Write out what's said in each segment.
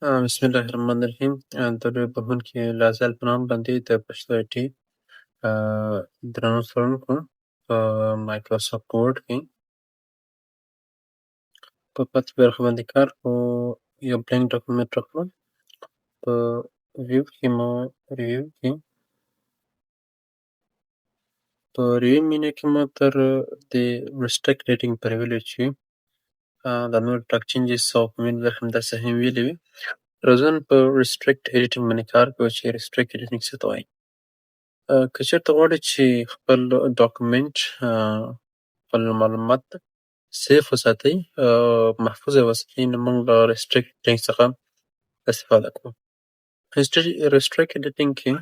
بسم الله الرحمن الرحیم. د لوی بهونکي لازل په نام باندې د پشتو IT درنو څېړونکو په مایکروسافټ ورډ کې په پاتې برخه باندې کار کوو. یو بلینک ډاکومنټ راکړو. په ریویو کې په ریویو مینو کې مو تر د ریسټریکټ ایډیټینګ پورې ویلي چې د نور ټاک چینجز او په مین برخه هم داسې هم ویلي وي. راځو نن په ریسټریکټ ایډیټینګ باندې کار کوو چې ریسټریکټ ایډیټینګ څه ته وایي. که چېرته غواړئ چې خپل ډاکومنټ خپل معلومات سیف وساتئ، محفوظه یې وساتئ، نو موږ له ریسټریکټ ایډیټینګ څخه استفاده کوو. ریسټریکټ ایډیټینګ کې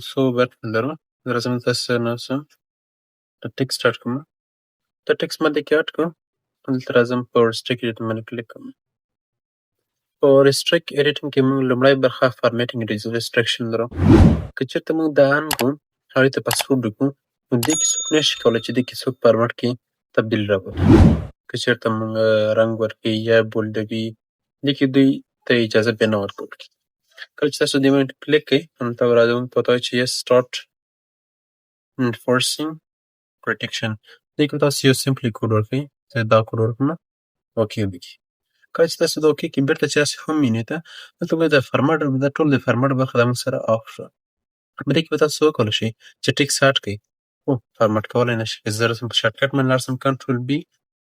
څو برخې لرو. راځم تاسو سره ناست یم. د ټکسټ اډ کوم. د ټکسټ باندې کې اډ کړو. دلته راځم په ریسټریکټ ایډیټینګ باندې کلیک کوم. په ریسټریکټ ایډیټینګ کې موږ لومړی برخه فارمیټینګ ریسټریکشن لرو. که چېرته موږ دا ان کړو، هغې ته پاسورډ لیکو، نو دې کې څوک نشي کولی چې دې کې څوک فارمټ کې تبدیل راولي. که چېرته موږ رنګ ورکړي یا بولډوي، دې کې دوی ته اجازه بیا نه ورکول کېږي. کله چې تاسو دې باندې کلیک کوئ، هملته به راځي پته وایي چې یس سټارټ انفورسینګ پروټیکشن. دې کې به تاسو یو سمپلي کوډ ورکوئ. زه دا کوډ ورکړم، اوکې ولیکئ. کله چې تاسو دا اوکې کړئ، بېرته چې راسئ هوم مینو ته، دلته به د فارمټ دا ټول د فارمټ برخه دا موږ سره آف شوه. په دې کې به تاسو څه وکولی شئ چې ټکسټ اډ کړئ، خو فارمټ کولی نه شئ. زه راسم په شارټکټ باندې لاړ شم، کنټرول بي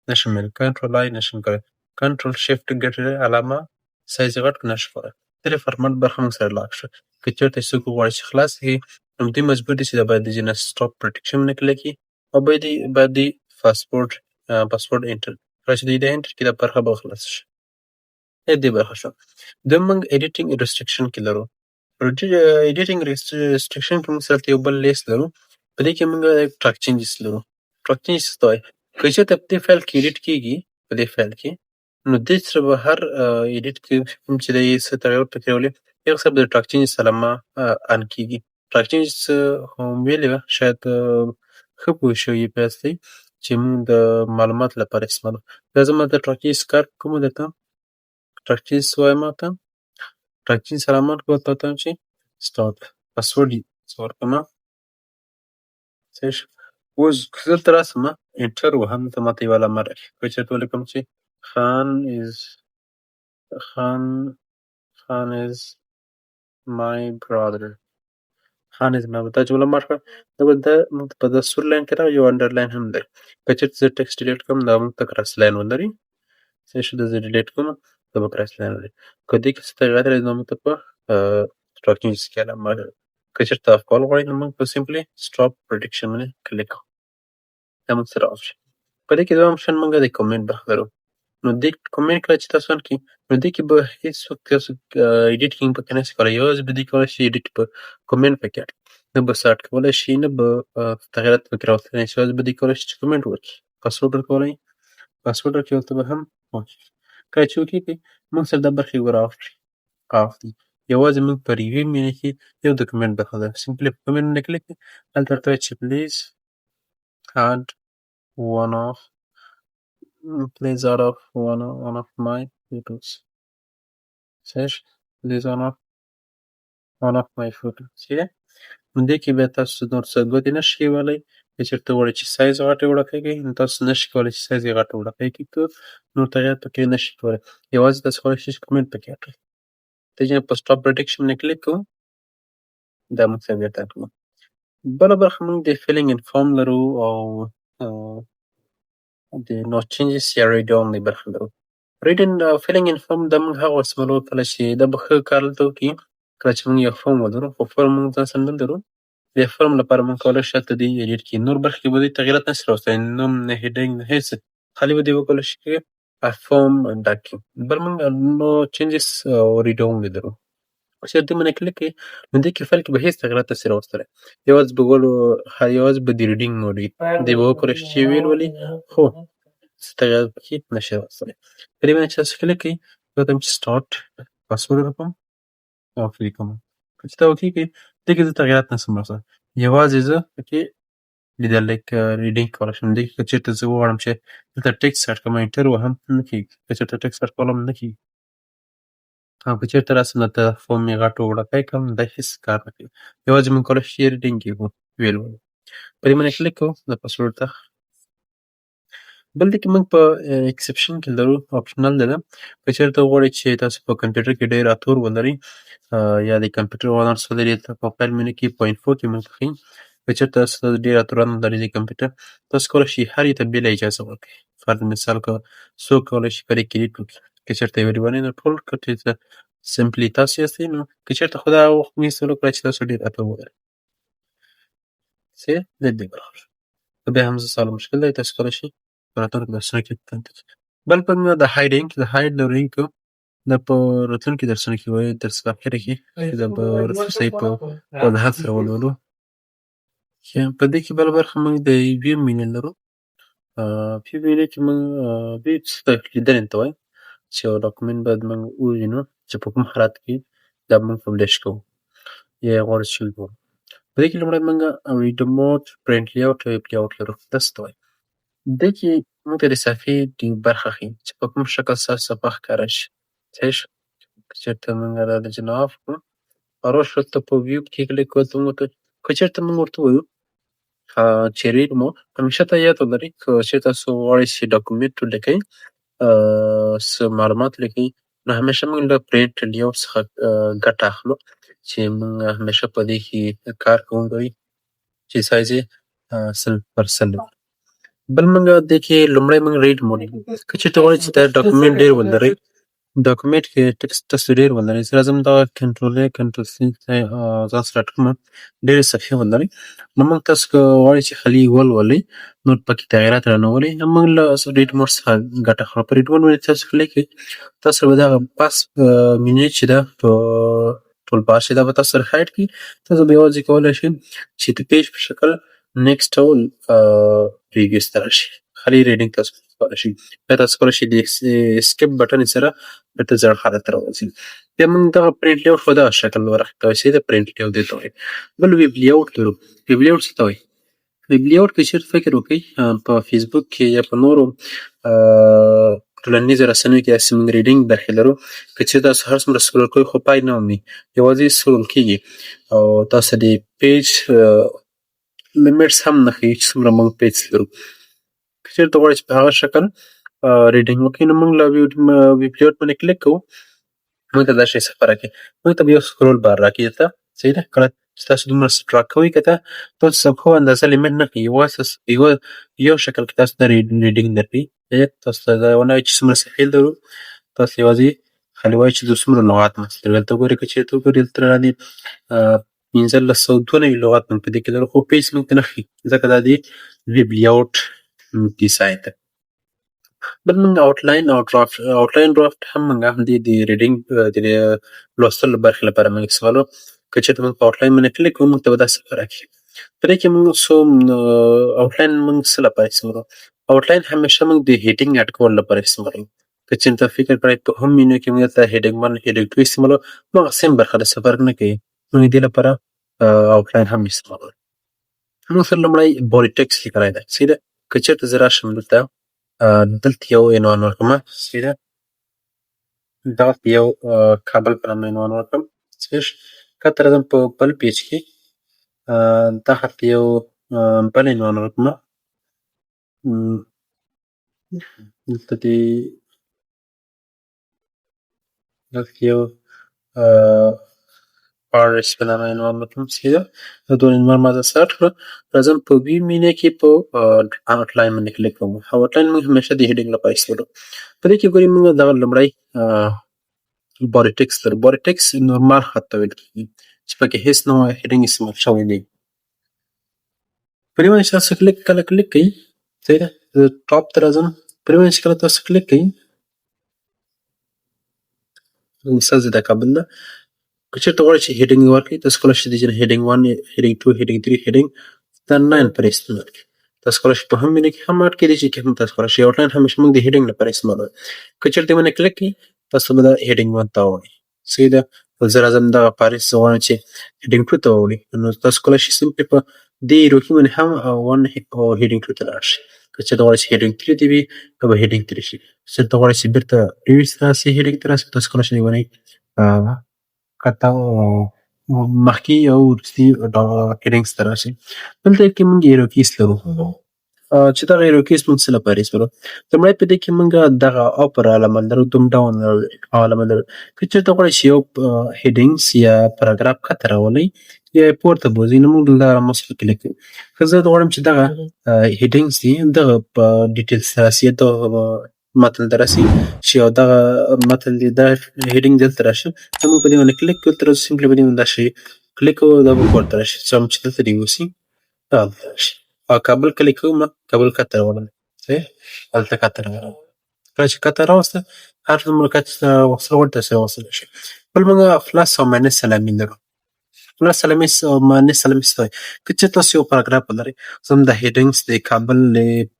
نشم ویلی، کنټرول آی نشم کولی، کنټرول شفټ ګټې علامه سایز یې غټ کړو، نشم کولی. ډېرې فارمټ برخه موږ سره لاک شوه. که چېرته څوک وغواړي چې خلاص کړي، نو دوی مجبور دي چې دا باید د جي سټاپ پروټیکشن باندې کلیک کړي او باید د پاسورډ انټر کله چې دوی دا انټر کړي، دا برخه به خلاصه شي. دې برخه شوه. دویم موږ ایډیټینګ ریسټریکشن کې لرو. ایډیټینګ ریسټریکشن کې موږ سره یو بل لیست لرو. په دې کې موږ ټاک چینجز لرو. ټاک چینجز څه ته وایي؟ که چېرته په دې فایل کې ایډیټ کېږي، په دې فایل کې، نو دې سره به هر ایډیټ کې کوم چې دی څه تغیر پکې راولي، هغه سره به د ټاک چینجز علامه ان کېږي. ټاک چینجز خو مو ویلې وه، شاید ښه پوه شوي یاستئ چې موږ د معلوماتو لپاره استعمالوو. دا زما د ټاک چینجز کار کومه درته ټاک چینجز څه وایي ماته؟ ټاک چینجز علامه ورکوه تا ته چې سټارټ. پاسورډ یې څه ورکړمه؟ صحیح شو. اوس که دلته راسم انټر وهم، دلته ماته یوه علامه راښيي. که چېرته ولیکم چې خان is my brother. خان is my brother. دا جمله مات کړه. دا موږ ته په دا سور لاین کې راغی، یو انډرلاین هم دی. که چېرته زه ټکسټ ډیلیټ کړم، دا موږ ته کراس لاین ولري. صحیح شو. دا زه ډیلیټ کړم، دا به کراس لاین ولري. که دې کې څه تغیرات راځي، نو موږ ته په ټاک چینجز کې علامه راځي. که چېرته آف کول غواړئ، نو موږ په سمپلي سټاپ پروټیکشن باندې کلیک کوو. دا موږ سره آف شي. په دې کې دویم آپشن موږ د کومنټ برخه لرو. نو دې کومنټ کله چې تاسو ان کړئ، نو دې کې به هېڅوک تاسو ایډیټینګ پکې نشئ کولی. یوازې به دې کولی شئ ایډیټ په کومنټ پکې اډ کړئ. نه به څه اډ کولی شئ، نه به تغیرات پکې راوستلی شئ. یوازې به دې کولی شئ چې کومنټ ورکړئ. پاسورډ ورکولی، پاسورډ ورکړئ، ورته به هم اوکې. کله چې اوکې کړئ، موږ سره دا برخې ور آف شي. آف دي. یوازې موږ په ریویو مینو کې یو د کومنټ برخه ده. سمپلي په کومنټ باندې کلیک کړئ. هلته ورته وایي چې پلیز add out of one of my photos. صحیح شو. Please one of my photos. صحیح ده. نو دې کې بیا تاسو نور څه ګوتې نشئ کیدلی. که چېرته غواړئ چې سایز غټ یې وړوکی کړئ، نو تاسو نشئ کولی چې سایز یې غټ وړوکی کړئ. نور تغیرات پکې نشئ کولی. یوازې تاسو کولی شئ چې کومنټ پکې اډ کړئ. ته په سټاپ پروټیکشن باندې کلیک کوو. دا موږ سره بېرته اډ کوو. بله برخه موږ د فیلینګ ان فارم لرو او د نو چینجز یا ریډ اونلی برخه لرو. ریډ ان فیلینګ ان فارم دا موږ هغه استعمالوو کله چې دا به ښه کار دلته وکړي، کله چې موږ یو فارم ولرو، خو فارم موږ ځان سره نه لرو. د فارم لپاره موږ کولی شو هلته دې ایډیټ کړي. نور برخې کې به دوی تغیرات نشي راوستلی، نوم نه هیډینګ نه هېڅ، خالي به دوی وکولی شي چې فارم ډک کړي. بل موږ نو چینجز او ریډ اونلی لرو. چې دې باندې کلیک کړئ، نو دې کې فایل کې به هېڅ تغیرات نشي راوستلی. یوازې به د ریډینګ موډ وي. دوی به وکولی شي چې ویې لولي، خو څه تغیرات پکې نشي راوستلی. په دې باندې چې تاسو کلیک کړئ، بیا ته چې سټارټ پاسورډ ورکوم او فری کوم. چې دا اوکې کړئ، دې کې زه تغیرات نشم راوستلی. یوازې زه پکې ریډینګ کولی شم. دې کې که چېرته زه وغواړم چې دلته ټکسټ اډ کړم، انټر وهم، نه کېږي. که چېرته ټکسټ اډ کول هم نه کېږي. او که چېرته راسه نو ته فوم یې غټ وړوکی کړم دا هېڅ کار نه کوي. یوازې موږ کولی شو ریډینګ یې ویلو. په دې باندې کلیک کوو د پاسورډ ته. بل دی کې موږ په اکسپشن کې لرو اپشنل دی ده. که چېرته وغواړئ چې تاسو په کمپیوټر کې ډېر اتور ولرئ یا د کمپیوټر اونرز ولري په فایل منو کې په انفو کې موږ ښیي. که چېرته تاسو ډېر اتوران لرئ د کمپیوټر تاسو کولی شئ هر یو ته بېله اجازه ورکړئ. فرض مثال که څوک کولی شي پرې کلیک وکړي. که چېرته یې ونیولې نو ټول که چېرته سمپلي تاسو یاستئ نو که چېرته خو دا وخت مو ایسته وکړه چې تاسو ډېر اتور ولرئ. صحیح د دې برابر. که بیا هم زه سهال مشکل دی تاسو کولی شئ په راتلونکو درسونو کې بل په د هایډینګ د هاید لرونکي کو دا په راتلونکي درسونو کې وایي درس په اخره کې دا به صحیح په وضاحت سره ولولو. په دې کې بله برخه موږ د ویو مینو لرو. په ویو کې موږ ویو څه ته لیدنې ته وایي چې یو ډاکومنټ باید موږ ووینو چې په کوم حالت کې دا موږ پبلش کوو یا یې غواړو چې وګورو. په دې کې لومړی موږ ویډیو موډ، پرنټ لیاوټ او لیاوټ لرو. دا څه ته وایي؟ دې کې موږ ته د صفحې د برخه ښیي چې په کوم شکل ستاسو صفحه ښکاره شي. صحیح شو. که چېرته موږ دا د جنا آف کړو راشه ته په ویو کې کلیک وکړو موږ ته که چېرته موږ ورته ووایو چې ریډ مو همیشه ته یاد ولرئ که چېرته تاسو غواړئ چې ډاکومنټ ولیکئ څه معلومات لیکئ نو همیشه موږ له پرنټ لیاوټ څخه ګټه اخلو چې موږ همیشه په دې کې کار کوونکی چې سایز یې 100% وي. بل موږ دې کې لومړی موږ ریډ موډ که چېرته غواړئ چې دا ډاکومنټ ډېر ولرئ ډاکومنټ کې ټکسټ تاسو ډېر ولرئ زه راځم دغه کنټرول A کنټرول C ځان سره اټ کړم ډېرې صفحې ولرئ نو موږ تاسو که غواړئ چې خالي ولولئ نو پکې تغیرات رانولئ موږ له ریډ موډ څخه ګټه اخلو. په ریډ موډ باندې تاسو کلیک کوئ تاسو به دغه پاس منیو چې ده په ټول بار چې دا به تاسو سره هایډ کړي تاسو به یوازې کولی شئ چې د پیج په شکل نیکسټ او پریویوس ته راشئ خالي ریډینګ تاسو کولی شئ. بیا تاسو کولی شئ د اسکیپ بټن سره بیرته زړه حالت ته راوځئ. بیا موږ دغه پرنټ لیاوټ په دغه شکل ورخطوئ چې د پرنټ لیاوټ دې ته وایي. بل ویب لیاوټ لرو. ویب لیاوټ څه ته وایي؟ ویب لیاوټ که چېرته فکر وکړئ په فیسبوک کې یا په نورو ټولنیزو رسنیو کې داسې موږ ریډینګ برخې لرو که چېرته تاسو هر څومره سکرول کوئ خو پای نه مومي یوازې سکرول کېږي او تاسو د پیج لیمټس هم نه ښیي چې څومره موږ پیج لرو. که چېرته غواړئ چې په هغه شکل ریډینګ وکړئ نو موږ له ویب لیاوټ باندې کلیک کوو موږ ته دا شی صفحه راکوي موږ ته به یو سکرول بار راکوي دلته صحیح ده. کله چې تاسو دومره سټراک کوئ که ته تاسو صفحو اندازه لیمټ نه ښیي یو شکل کې تاسو ته ریډینګ درکوي تاسو ته دا ونه وایي چې څومره صفحې لرو تاسو یوازې خالي وایي چې د څومره لغات مو دلته وګورئ که چېرته وګورئ دلته رانې 1592 لغات موږ په دې کې لرو خو پیج موږ ته نه ښیي ځکه دا د ویب لیاوټ ډیزاین ده. بل موږ آوټلاین او آوټلاین ډرافټ هم موږ هم د ریډینګ د لوستلو برخې لپاره موږ استعمالوو. که چېرته موږ په آوټلاین باندې کلیک کوو موږ ته به دا صفحه راکړي. په دې کې موږ آوټلاین موږ څه لپاره استعمالوو؟ آوټلاین همیشه موږ د هیډینګ اډ کولو لپاره استعمالوو. که چېرته فکر کړئ په هم مینو کې موږ ته هیډینګ 1 هیډینګ 2 استعمالوو نو هغه سیم برخه ده څه فرق نه کوي موږ دې لپاره آوټلاین هم استعمالوو. موږ سره لومړی باډي ټکسټ لیکلی دی صحیح ده. که چېرته زه راشم دلته یو عنوان ورکړم صحیح ده دغلته یو کابل په نامه عنوان ورکړم صحیح ښکته راځم په بل پیج کې دغلته یو بل عنوان ورکړم دلته یو پارس په نامه عنوان ورکړم صحیح ده. دا دوه عنوان ما سرچ کړه راځم په ویو مینو کې په آوټلاین باندې کلیک کوم. آوټلاین موږ همیشه د هیډینګ لپاره استعمالوو. په دې کې ګورئ موږ دغه لومړی باډي ټکسټ لرو. باډي ټکسټ نورمال خط ته ویل کېږي چې پکې هېڅ نوع هیډینګ استعمال شوی دی. په دې باندې چې تاسو کله کلیک کوئ صحیح ده زه ټاپ ته راځم په دې باندې چې کله تاسو کلیک کوئ مثال زه دا کابل ده که چېرته غواړئ چې هیډینګ ورکړئ تاسو کولی شئ د هیډینګ 1 هیډینګ 2 هیډینګ 3 هیډینګ 9 پر استعمال کړئ. تاسو کولی شئ په هم مینو کې هم اډ کړئ چې هم تاسو کولی شئ. آوټلاین همیشه موږ د هیډینګ لپاره استعمالوو. که چېرته باندې کلیک کړئ تاسو به دا هیډینګ 1 ته ووایي صحیح ده. زه راځم دغه پاریس زه غواړم چې هیډینګ 2 ته ووړي نو تاسو کولی شئ سمپلي په دې روحي باندې هم 1 او هیډینګ 2 ته لاړ شئ. که چېرته غواړئ چې هیډینګ 3 دې وي نو به هیډینګ 3 شي. که چېرته غواړئ چې بېرته پریویس ته راسئ هیډینګ ته راسئ تاسو کولی شئ ونیئ کته مخکې او وروستي هیډینګز ته راشئ. دلته کې موږ ایروکیز لرو چې دغه ایروکیز موږ څه لپاره استعمالوو. لومړی په دې کې موږ دغه اپر علامه لرو، دوم ډاون علامه لرو. که چېرته غواړئ چې یو هیډینګز یا پاراګراف کته راولئ یا یې پورته بوځئ نو موږ دغه موس په کلیک کوو. که زه غواړم چې دغه هیډینګز دي دغه په ډیټیلز ته راسي، دغه متن ته راسي چې یو دغه متن دی دا هیډینګ دلته راشي، نو موږ په دې باندې کلیک کوو. تر سمپلی په دې باندې داسې کلیک کوو، دا به پورته راشي. څوم چې دلته دې اوسي دا دلته راشي. او کابل کلیک کوم، کابل کته راولم. صحیح، هلته کته راغله. کله چې کته راوسته هر څومره کته راوستل غواړئ تاسې راوستلی شئ. بل موږ پلس او ماینس علامې لرو. پلس علامې او ماینس علامې څه ته وایي؟ که چېرته تاسو یو پاراګراف ولرئ، زموږ د هیډینګز د کابل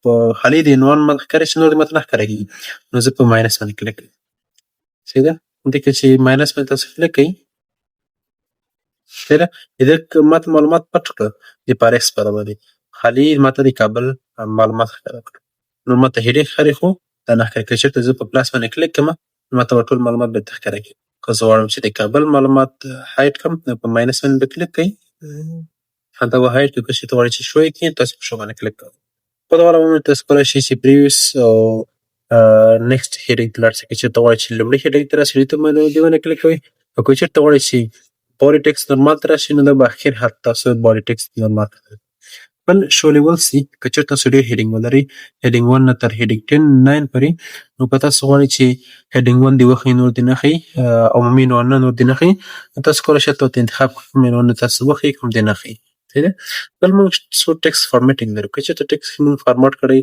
په خالي د عنوان ښکاره شي، نور د متن نه ښکاره کېږي، نو زه په ماینس باندې کلیک کوم. صحیح ده. دې کې چې ماینس باندې تاسو کلیک کوئ، صحیح ده، د دې متن معلومات پټ کړه د پاریکس په باندې خالي ماته د کابل معلومات ښکاره کړه، نو ماته هیډینګ ښکاري خو دا نه ښکاري. که چېرته زه په پلس باندې کلیک کوم نو ماته به ټول معلومات بېرته ښکاره کړي. که زه غواړم چې د کابل معلومات هایډ کړم نو په ماینس باندې به کلیک کوئ، هلته به هایډ کړي. که چېرته غواړئ چې شو یې کړئ تاسو په شو باندې کلیک کوئ. په دغه ډول تاسو کولی شئ چې پریویس او نیکسټ هیډینګ ته لاړ شئ. که چېرته غواړئ چې لومړي هیډینګ ته راشئ دې باندې کلیک کوئ، او که چېرته غواړئ چې باډي ټیکسټ نورمال ته راشئ نو دا به اخر حد تاسو باډي ټیکسټ نورمال ته. بل شو لیولز دي. که چېرته تاسو ډېر هیډینګ ولرئ، هیډینګ 1 نه تر هیډینګ 9 پورې، نو که تاسو غواړئ چې هیډینګ 1 دې وښیي نور دې نه ښیي، عمومي عنوان نور دې نه ښیي، نو تاسو کولی شئ دلته انتخاب کړئ کوم عنوان تاسو وښیي کوم دې نه ښیي. صحیح ده. بل موږ څو ټیکسټ فارمیټینګ لرو. که چېرته ټیکسټ موږ فارمټ کړی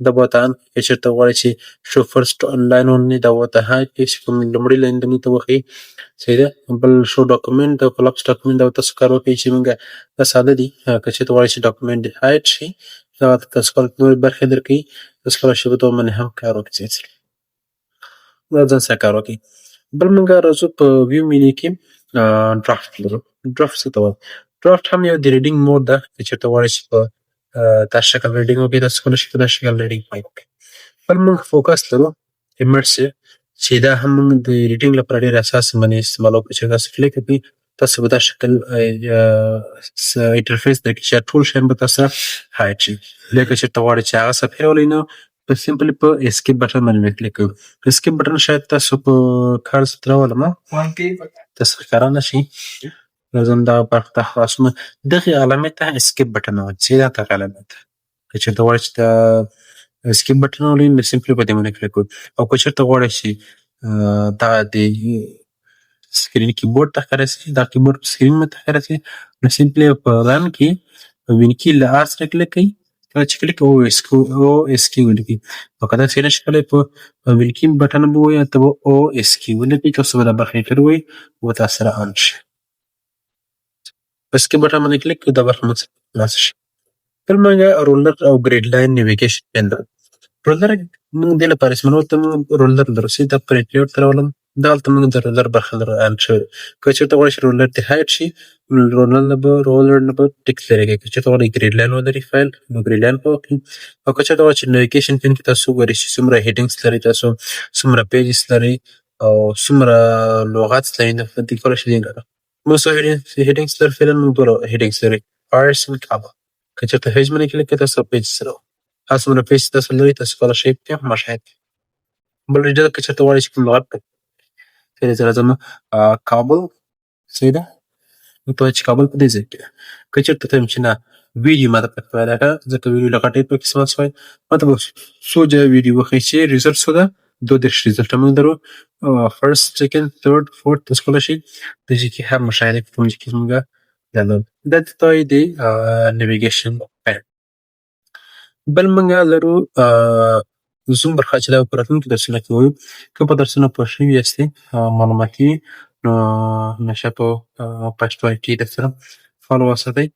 دا به ورته ان کړي. که چېرته غواړئ چې شو فرسټ لاین اونلي دا به ورته هایډ کړي چې کوم لومړي لاین دې موږ ته وښیي. صحیح ده. بل شو ډاکومنټ او کلاپس ډاکومنټ دا به تاسو کار وکړئ چې موږ دا ساده دي. که چېرته غواړئ چې ډاکومنټ دې هایډ شي دا تاسو کولی نورې برخې درکوي، تاسو کولی شئ په دغه باندې هم کار وکړئ. دا ځان سره کار وکړئ. بل موږ راځو په ویو مینیو کې ډرافټ لرو. ډرافټ څه ته وایي؟ ډرافټ هم یو د ریډینګ موډ ده. که چېرته غواړئ چې په داسې شکل ریډینګ وکړئ تاسو کولی شئ په داسې شکل ریډینګ پیل کړئ. بل موږ فوکس لرو، ایمټس چې دا هم موږ د ریډینګ لپاره ډېر اساس باندې استعمالوو. که چېرته تاسو کلیک وکړئ تاسو په داسې شکل انټرفیس درکړي چې ټول شیان به تاسو هایډ شي. بیا که چېرته غواړئ چې هغه صفحې راولئ نو په سمپلی په اسکیپ بټن باندې کلیک کوو. اسکیپ بټن شاید تاسو په کار ضبط راولم تاسو ښکاره نه شي، لازم دغه برخه ته خلاصونه دغې علامې ته اسکیپ بټن وایي. چې دا دغه علامې ته که چېرته غواړئ چې د اسکیپ بټن راولئ نو سمپلی په دې باندې کلیک کوئ. او که چېرته غواړئ چې دغه د سکرین کیبورډ ته ښکاره شي، دا کیبورډ په سکرین باندې ښکاره شي نو سمپلی په رن کې په وینکي له آر سره کلیک کوئ. کله چې کلیک او اس کي ولیکئ، او که داسې نشئ کولی په وینکي بټن به ووایئ هلته به او اس کي ولیکئ، تاسو به دا برخه انټر ووایئ او تاسو سره آن شي. په اسکیپ بټن باندې کلیک کوئ دا برخه موږ څخه خلاصه شي. بل موږ رولر او ګریډ لاین نیویګیشن پین لرو. رولر موږ دې لپاره استعمالوو ته موږ رولر لرو. چې دا پرنټ لیاوټ ته راولم دغلته موږ د رولر برخه لرو ان شوې. که چېرته غواړئ چې رولر دې هایډ شي نو رولر نه به ټیک لرې کړئ. که چېرته غواړئ ګریډ لاین ولرئ فایل نو ګریډ لاین به وکړئ. او که چېرته غواړئ چې نیویګیشن پین کې تاسو وګورئ چې څومره هیډینګز لرئ، تاسو څومره پیجز لرئ او څومره لغات لرئ، نو دې کولی شئ دې لرو. موږ څو هیډینګز لرو؟ فعلا موږ 2 هیډینګز لرئ، فایرس او کابل. که چېرته پیج باندې کلیک کړئ تاسو پیج سره هر څومره پیج تاسو لرئ تاسو کولی شئ پرې مشاهد کړئ. بل ریډر که چېرته غواړئ چې کوم لغت فعلا زه راځم کابل. صحیح ده. موږ ته وایي چې کابل په دې ځای کې ده. که چېرته ته یم چې نه ویډیو ماته پکې ویلی ځکه ویډیو لغت ډېر پکې استعمال شوی، ماته به څو ځایه ویډیو وښیي چې ریزلټ څو ده 32 ریزلټ موږ لرو. فرست، سیکنډ، تھرډ، فورث تاسو کولی شئ د دې کې هر مشاهده په کوم ځای کې موږ دا لرو. دا ته وایي د نیویګیشن پین. بل موږ لرو زوم برخه چې دا په راتلونکي درسونه کې وایو. که په درسونه پوه شوي یاستئ معلوماتي نو همیشه په پشتو IT درسره فالو وساتئ.